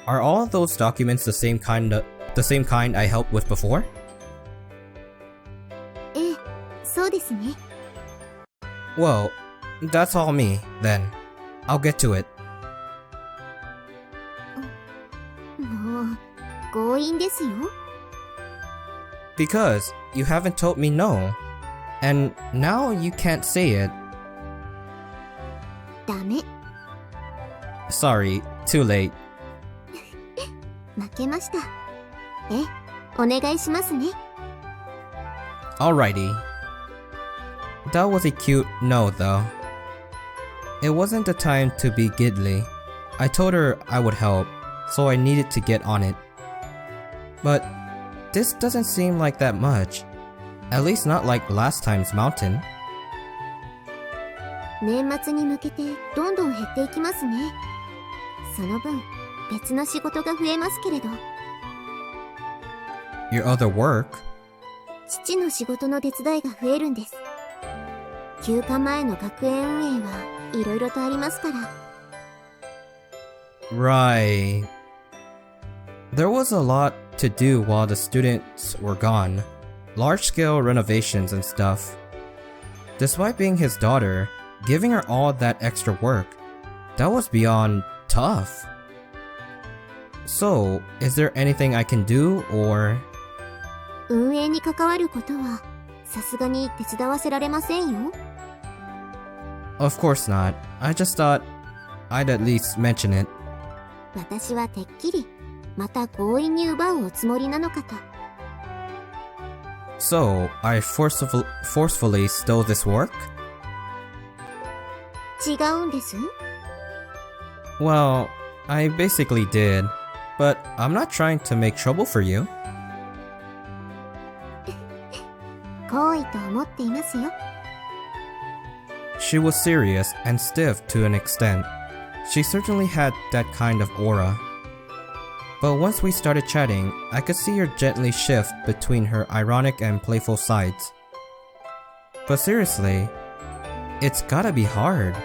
Are all of those documents the same kind I helped with before? ええ、そうですね。 Well, that's all me, then. I'll get to it. もう、強引ですよ。 Because you haven't told me no. And now you can't say it. ダメ。 Sorry, too late. 負けました。え、お願いしますね。 Alrighty. That was a cute no, though. It wasn't the time to be giddly. I told her I would help, so I needed to get on it. But this doesn't seem like that much. At least not like last time's mountain. 年末に向けてどんどん減っていきますね。その分、別の仕事が増えますけれど。 Your other work? 父の仕事の手伝いが増えるんです。休暇前の学園運営はいろいろとありますから。 Right. There was a lot to do while the students were gone. Large-scale renovations and stuff. Despite being his daughter, giving her all that extra work, that was beyond tough. So, is there anything I can do, or... 運営に関わることはさすがに手伝わせられませんよ。 Of course not. I just thought I'd at least mention it. 私はてっきりまた強引に奪うおつもりなのかと。So, I forcefully stole this work? 違うんです。 Well, I basically did, but I'm not trying to make trouble for you. 好意と思っていますよ。 She was serious and stiff to an extent. She certainly had that kind of aura. But once we started chatting, I could see her gently shift between her ironic and playful sides. But seriously, it's gotta be hard.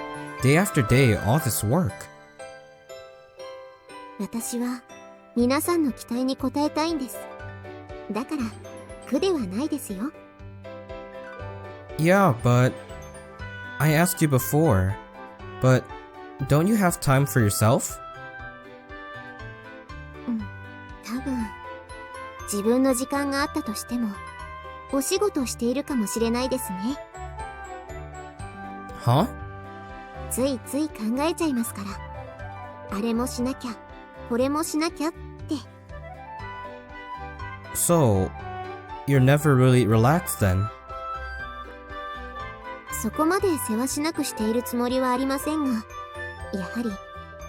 Day after day, all this work. 私は皆さんの期待に応えたいんです。だから苦ではないですよ。 Yeah, but I asked you before. But don't you have time for yourself? 多分自分の時間があったとしてもお仕事をしているかもしれないですね。 Huh? ついつい考えちゃいますから。あれもしなきゃこれもしなきゃって。 So, you're never really relaxed then? そこまでせわしなくしているつもりはありませんが、やはり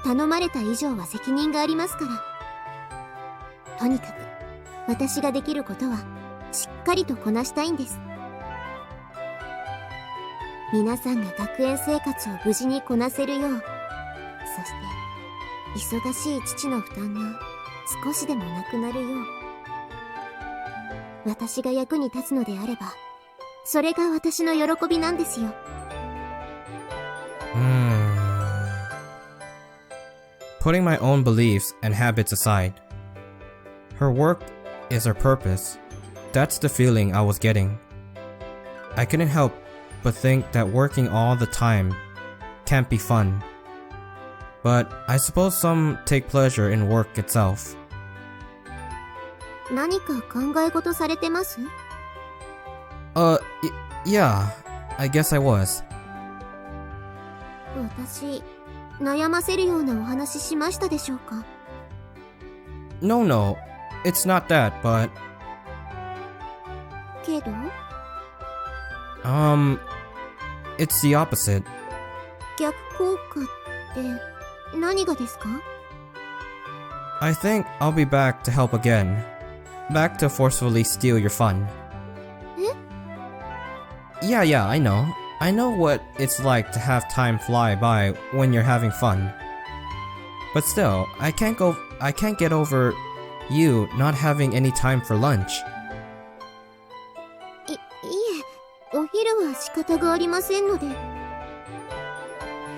頼まれた以上は責任がありますから。とにかく私ができることはしっかりとこなしたいんです。皆さんが学園生活を無事にこなせるよう、そして忙しい父の負担が少しでもなくなるよう、私が役に立つのであればそれが私の喜びなんですよ。Putting my own beliefs and habits aside. Her work is her purpose. That's the feeling I was getting. I couldn't help but think that working all the time can't be fun. But I suppose some take pleasure in work itself. 何か考え事されてます？ Yeah, I guess I was. 私、悩ませるようなお話しましたでしょうか？ No, it's not that, but... けど？ It's the opposite. 逆効果って何がですか？ I think I'll be back to help again. Back to forcefully steal your fun. Yeah, I know. I know what it's like to have time fly by when you're having fun. But still, I can't get over you not having any time for lunch. いえ、お昼は仕方がありませんので。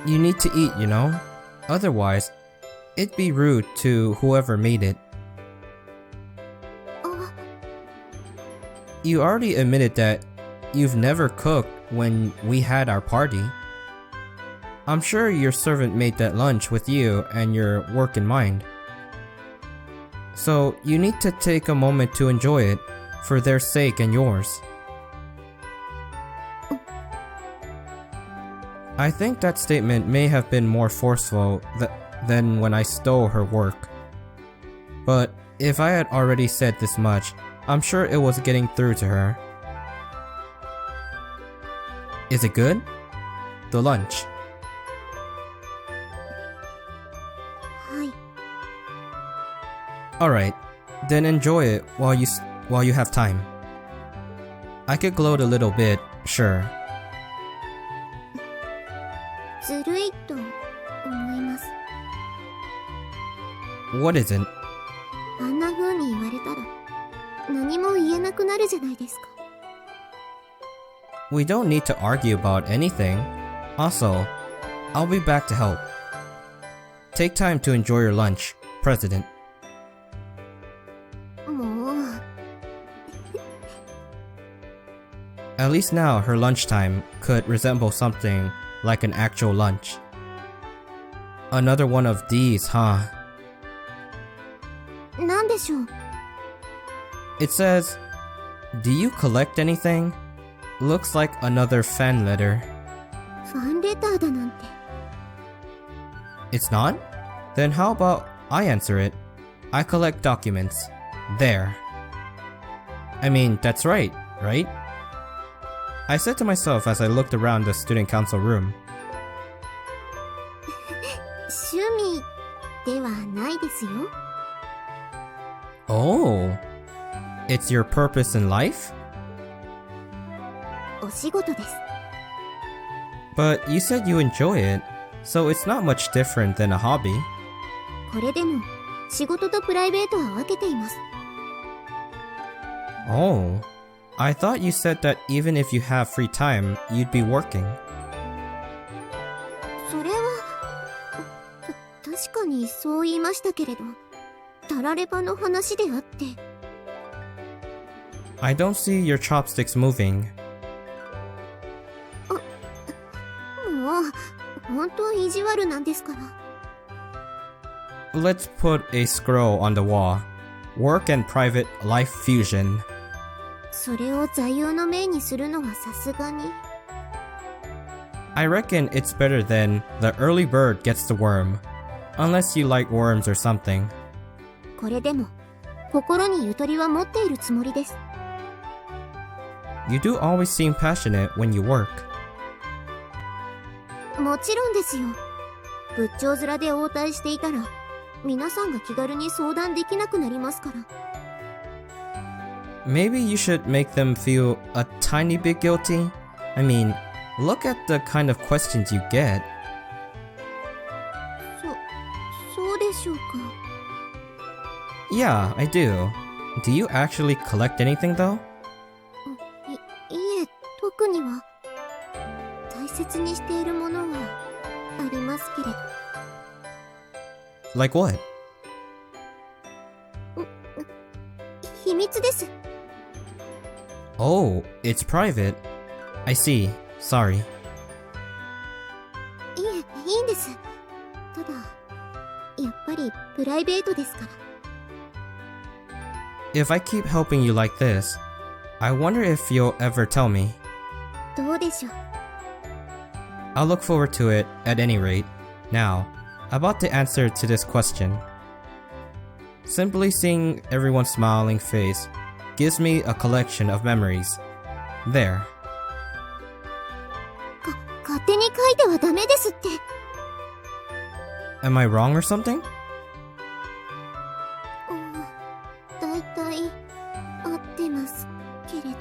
You need to eat, you know? Otherwise, it'd be rude to whoever made it. あ、 You already admitted that you've never cooked when we had our party. I'm sure your servant made that lunch with you and your work in mind. So you need to take a moment to enjoy it, for their sake and yours. I think that statement may have been more forceful than when I stole her work. But if I had already said this much, I'm sure it was getting through to her. Is it good? The lunch. はい。 Alright, then enjoy it while you have time. I could gloat a little bit, sure. ずるいと思います。 What isn't? あんな風に言われたら何も言えなくなるじゃないですか。 We don't need to argue about anything. Also, I'll be back to help. Take time to enjoy your lunch, President. もう。 At least now her lunchtime could resemble something like an actual lunch. Another one of these, huh? なんでしょう。 It says, "Do you collect anything?" Looks like another fan letter. ファンレターだなんて。 It's not? Then how about I answer it? I collect documents. There. I mean, that's right. right? I said to myself as I looked around the student council room. 趣味ではないですよ。 Oh, it's your purpose in life? お仕事です。 But you said you enjoy it, so it's not much different than a hobby. これでも仕事とプライベートは分けています。 Oh, I thought you said that even if you have free time, you'd be working. それは確かにそう言いましたけれど、たらればの話であって。 I don't see your chopsticks moving. もう本当意地悪なんですから。 Let's put a scroll on the wall. Work and private life fusion. それを座右の銘にするのはさすがに。 I reckon it's better than the early bird gets the worm. Unless you like worms or something. これでも心にゆとりは持っているつもりです。 You do always seem passionate when you work. もちろんですよ。仏頂面で応対していたら皆さんが気軽に相談できなくなりますから。 Maybe you should make them feel a tiny bit guilty? I mean, look at the kind of questions you get. そうでしょうか。 Yeah, I do. Do you actually collect anything though? いえ、特には。大切にしているものはありますけれど。 Like what? 秘密です。 Oh, it's private. I see. Sorry. いいんです。ただ、やっぱりプライベートですから。 If I keep helping you like this, I wonder if you'll ever tell me. どうでしょう。 I'll look forward to it at any rate. Now, about the answer to this question. Simply seeing everyone's smiling face gives me a collection of memories. There. 勝手に書いてはダメですって。 Am I wrong or something? だいたい合ってますけれど。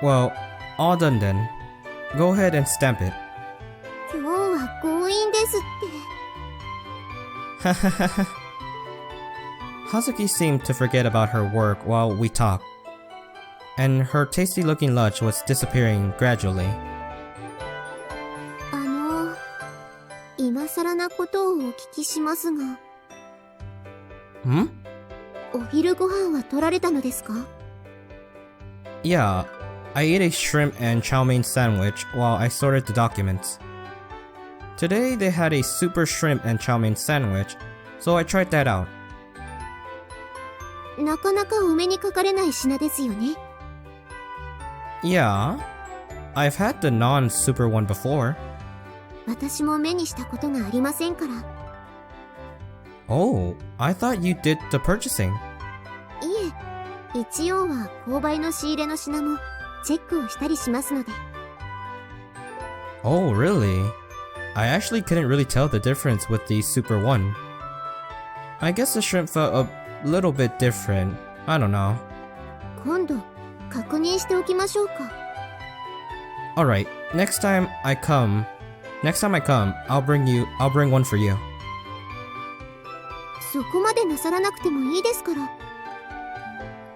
Well, all done then. Go ahead and stamp it. 今日は強引ですって。 Hazuki seemed to forget about her work while we talked, and her tasty-looking lunch was disappearing gradually. 今更なことをお聞きしますが。 Hmm? お昼ご飯は取られたのですか？ Yeah, I ate a shrimp and chow mein sandwich while I sorted the documents. Today they had a super shrimp and chow mein sandwich, so I tried that out. なかなかお目にかかれない品ですよね。 Yeah, I've had the non-super one before. 私も目にしたことがありませんから。 Oh, I thought you did the purchasing. いえ、一応は購買の仕入れの品もチェックをしたりしますので。 Oh, really? I actually couldn't really tell the difference with the super one. I guess the shrimp felt a little bit different. I don't know. 今度確認しておきましょうか。 Alright, next time I come, I'll bring one for you. そこまでなさらなくてもいいですから。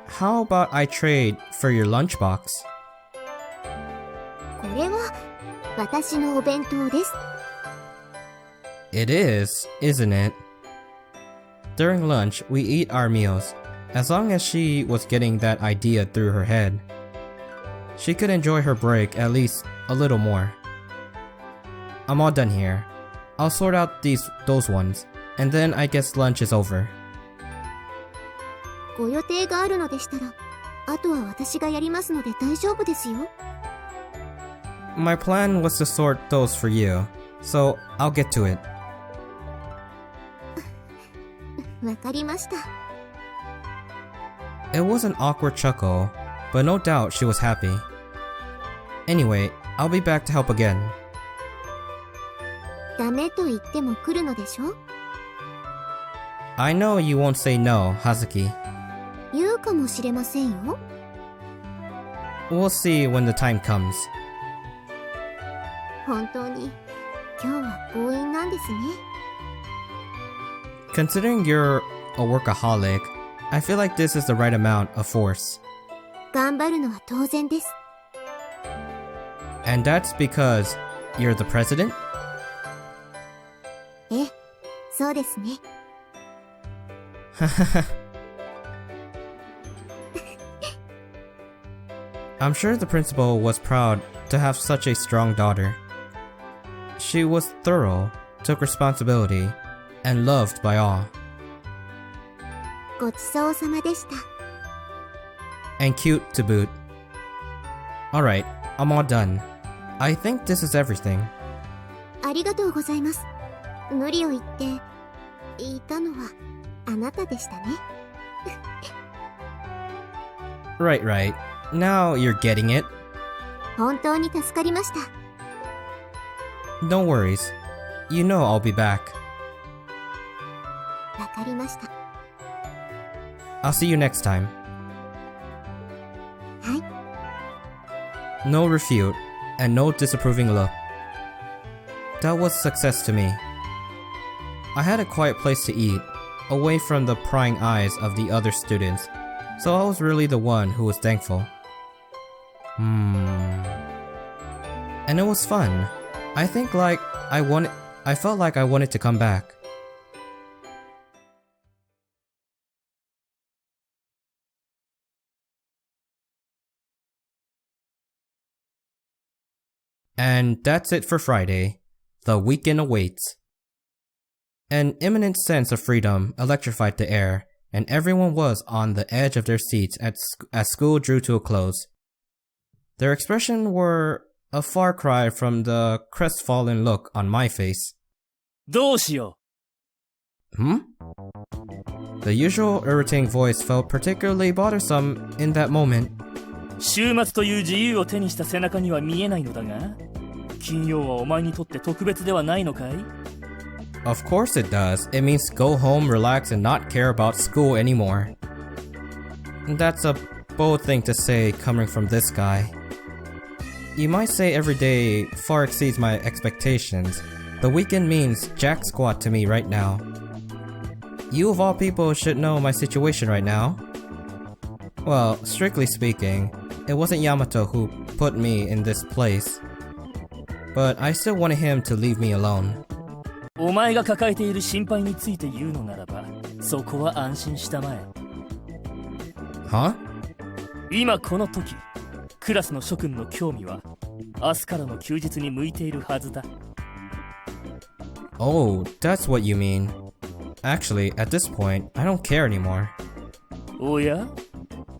How about I trade for your lunchbox? これは私のお弁当です。 It is, isn't it? During lunch, we eat our meals, as long as she was getting that idea through her head. She could enjoy her break at least a little more. I'm all done here. I'll sort out those ones, and then I guess lunch is over. ご予定があるのでしたら、あとは私がやりますので大丈夫ですよ。 My plan was to sort those for you, so I'll get to it. わかりました。It was an awkward chuckle, but no doubt she was happy. Anyway, I'll be back to help again. ダメと言っても来るのでしょ？ I know you won't say no, Hazuki. 言うかもしれませんよ。We'll see when the time comes. 本当に今日は強引なんですね。Considering you're a workaholic, I feel like this is the right amount of force. 頑張るのは当然です。And that's because you're the president? ええ、そうですね。I'm sure the principal was proud to have such a strong daughter. She was thorough, took responsibility, and loved by all. ごちそうさまでした。And cute to boot. Alright, I'm all done. I think this is everything. ありがとうございます。無理を言っていたのはあなたでしたね。Right. Now you're getting it. 本当に助かりました。No worries. You know I'll be back. わかりました。I'll see you next time. はい。 No refute, and no disapproving look. That was success to me. I had a quiet place to eat, away from the prying eyes of the other students, so I was really the one who was thankful. And it was fun. I felt like I wanted to come back. And that's it for Friday. The weekend awaits. An imminent sense of freedom electrified the air, and everyone was on the edge of their seats as school drew to a close. Their expressions were a far cry from the crestfallen look on my face. どうしよ The usual irritating voice felt particularly bothersome in that moment. う。週末という自由を手にした背中には見えないのだが、金曜はお前にとって特別ではないのかい？ Of course it does. It means go home, relax, and not care about school anymore. That's a bold thing to say coming from this guy. You might say every day far exceeds my expectations. The weekend means jack squat to me right now. You of all people should know my situation right now. Well, strictly speaking, it wasn't Yamato who put me in this place. But I still wanted him to leave me alone. お前が抱えている心配について言うのならば、そこは安心したまえ。Huh? 今この時、クラスの諸君の興味は明日からの休日に向いているはずだ。Oh, that's what you mean. Actually, at this point, I don't care anymore. おや？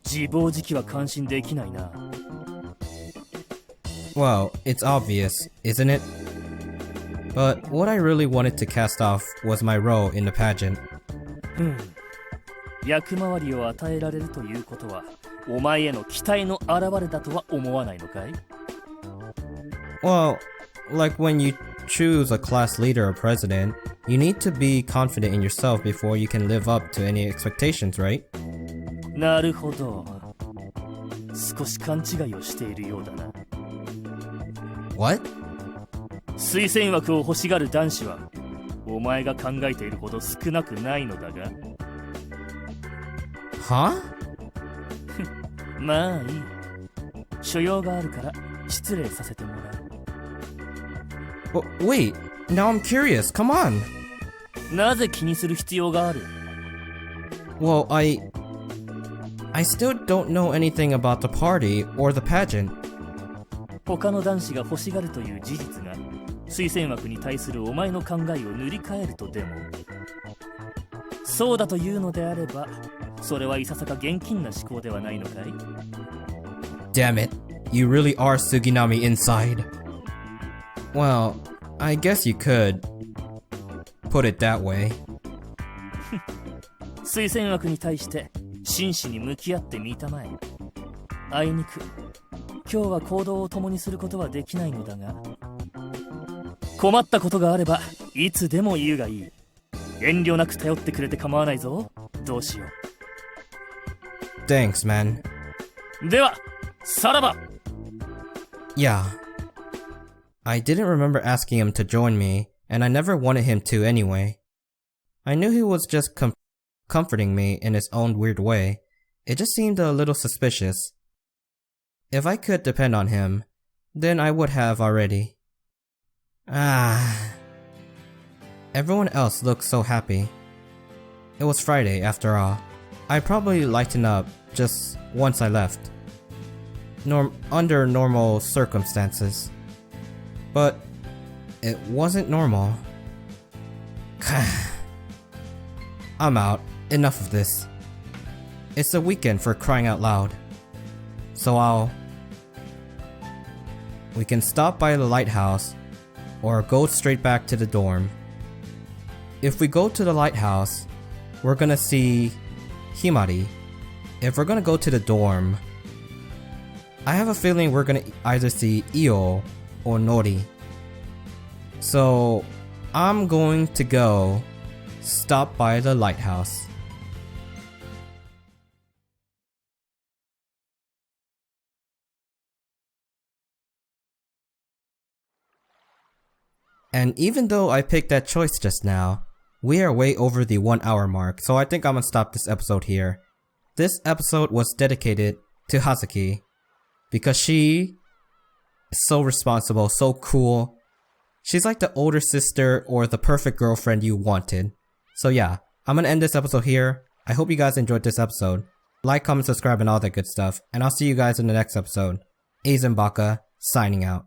自暴自棄は感心できないな。Well, it's obvious, isn't it? But what I really wanted to cast off was my role in the pageant. 役回りを与えられるということは、お前への期待の表れだとは思わないのかい？ Well, like when you choose a class leader or president, you need to be confident in yourself before you can live up to any expectations, right? なるほど。少し勘違いをしているようだな。What? 推薦枠を欲しがる男子は、お前が考えているほど少なくないのだが。Huh? まあいい。所用があるから失礼させてもらう。Wait, now I'm curious, come on! なぜ気にする必要がある？ Well, I still don't know anything about the party or the pageant. 他の男子が欲しがるという事実が推薦枠に対するお前の考えを塗り替えるとでも。そうだというのであれば、それはいささか現金な思考ではないのかい？ Damn it, you really are Suginami inside. Well, I guess you could put it that way. 推薦枠に対して真摯に向き合ってみたまえ。あいにく今日は行動を共にすることはできないのだが、困ったことがあればいつでも言うがいい。遠慮なく頼ってくれて構わないぞ。どうしよう。Thanks, man. では、さらば。Yeah. I didn't remember asking him to join me, and I never wanted him to anyway. I knew he was just comforting me in his own weird way. It just seemed a little suspicious. If I could depend on him, then I would have already. Everyone else looked so happy. It was Friday after all. I probably lightened up just once I left. Under normal circumstances. But it wasn't normal. I'm out. Enough of this. It's the weekend for crying out loud. So we can stop by the lighthouse or go straight back to the dorm. If we go to the lighthouse, we're gonna see Himari. If we're gonna go to the dorm, I have a feeling we're gonna either see Io or Nori. So I'm going to go stop by the lighthouse. And even though I picked that choice just now, we are way over the 1 hour mark, so I think I'm gonna stop this episode here. This episode was dedicated to Hazuki because she is so responsible, so cool. She's like the older sister or the perfect girlfriend you wanted. So yeah, I'm gonna end this episode here. I hope you guys enjoyed this episode. Like, comment, subscribe, and all that good stuff. And I'll see you guys in the next episode. Aznbaka, signing out.